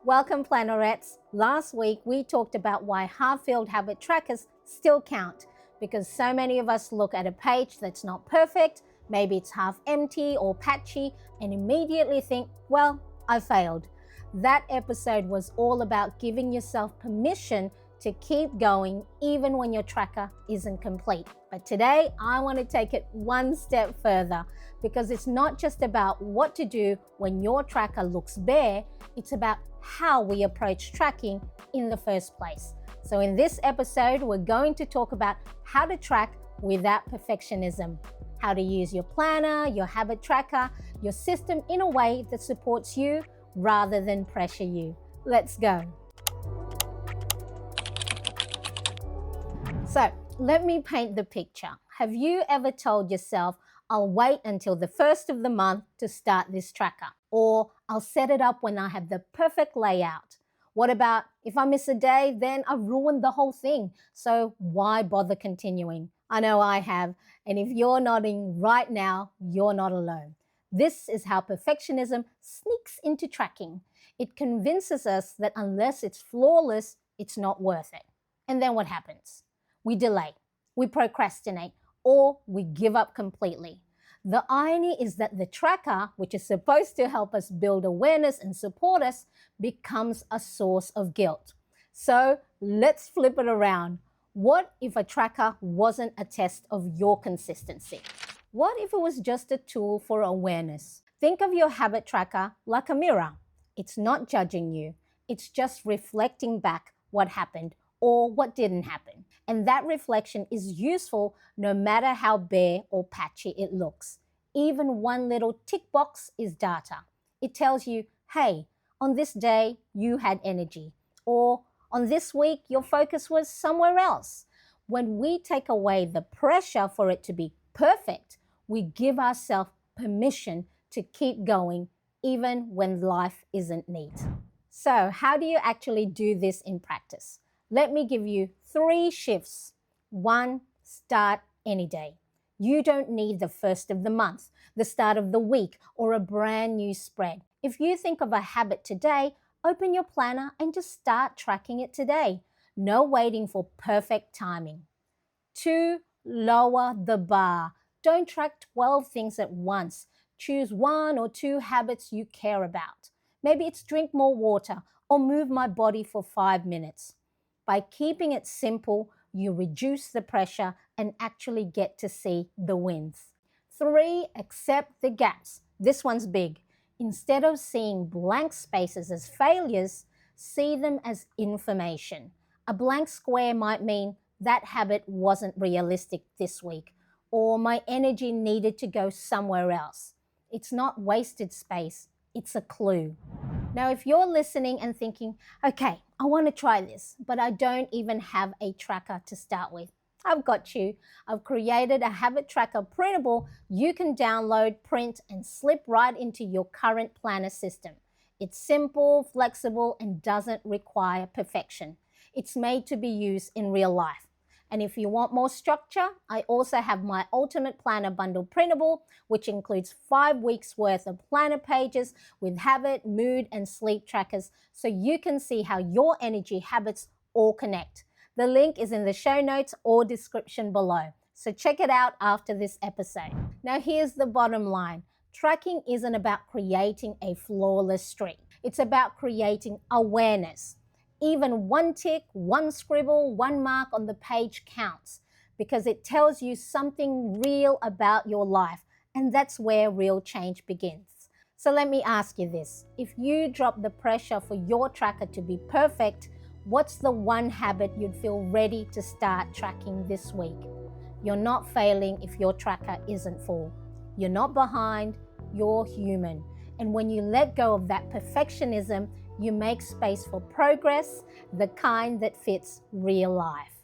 Welcome, Plannerettes. Last week, we talked about why half-filled habit trackers still count, because so many of us look at a page that's not perfect, maybe it's half empty or patchy, and immediately think, well, I failed. That episode was all about giving yourself permission to keep going even when your tracker isn't complete. But today, I want to take it one step further, because it's not just about what to do when your tracker looks bare, it's about how we approach tracking in the first place. So in this episode, we're going to talk about how to track without perfectionism, how to use your planner, your habit tracker, your system in a way that supports you rather than pressure you. Let's go. So let me paint the picture. Have you ever told yourself, I'll wait until the first of the month to start this tracker? Or I'll set it up when I have the perfect layout. What about if I miss a day, then I've ruined the whole thing. So why bother continuing? I know I have. And if you're nodding right now, you're not alone. This is how perfectionism sneaks into tracking. It convinces us that unless it's flawless, it's not worth it. And then what happens? We delay, we procrastinate, or we give up completely. The irony is that the tracker, which is supposed to help us build awareness and support us, becomes a source of guilt. So let's flip it around. What if a tracker wasn't a test of your consistency? What if it was just a tool for awareness? Think of your habit tracker like a mirror. It's not judging you. It's just reflecting back what happened or what didn't happen. And that reflection is useful no matter how bare or patchy it looks. Even one little tick box is data. It tells you, hey, on this day you had energy, or on this week your focus was somewhere else. When we take away the pressure for it to be perfect, we give ourselves permission to keep going even when life isn't neat. So how do you actually do this in practice? Let me give you 3 shifts. 1, start any day. You don't need the first of the month, the start of the week, or a brand new spread. If you think of a habit today, open your planner and just start tracking it today. No waiting for perfect timing. 2, lower the bar. Don't track 12 things at once. Choose 1 or 2 habits you care about. Maybe it's drink more water or move my body for 5 minutes. By keeping it simple, you reduce the pressure and actually get to see the wins. 3, accept the gaps. This one's big. Instead of seeing blank spaces as failures, see them as information. A blank square might mean that habit wasn't realistic this week, or my energy needed to go somewhere else. It's not wasted space, it's a clue. Now, if you're listening and thinking, okay, I want to try this, but I don't even have a tracker to start with, I've got you. I've created a habit tracker printable you can download, print, and slip right into your current planner system. It's simple, flexible, and doesn't require perfection. It's made to be used in real life. And if you want more structure, I also have my Ultimate Planner Bundle printable, which includes 5 weeks worth of planner pages with habit, mood, and sleep trackers, so you can see how your energy habits all connect. The link is in the show notes or description below, so check it out after this episode. Now here's the bottom line. Tracking isn't about creating a flawless streak. It's about creating awareness. Even 1 tick, 1 scribble, 1 mark on the page counts, because it tells you something real about your life, and that's where real change begins. So let me ask you this. If you drop the pressure for your tracker to be perfect, what's the one habit you'd feel ready to start tracking this week? You're not failing if your tracker isn't full. You're not behind, you're human. And when you let go of that perfectionism, you make space for progress, the kind that fits real life.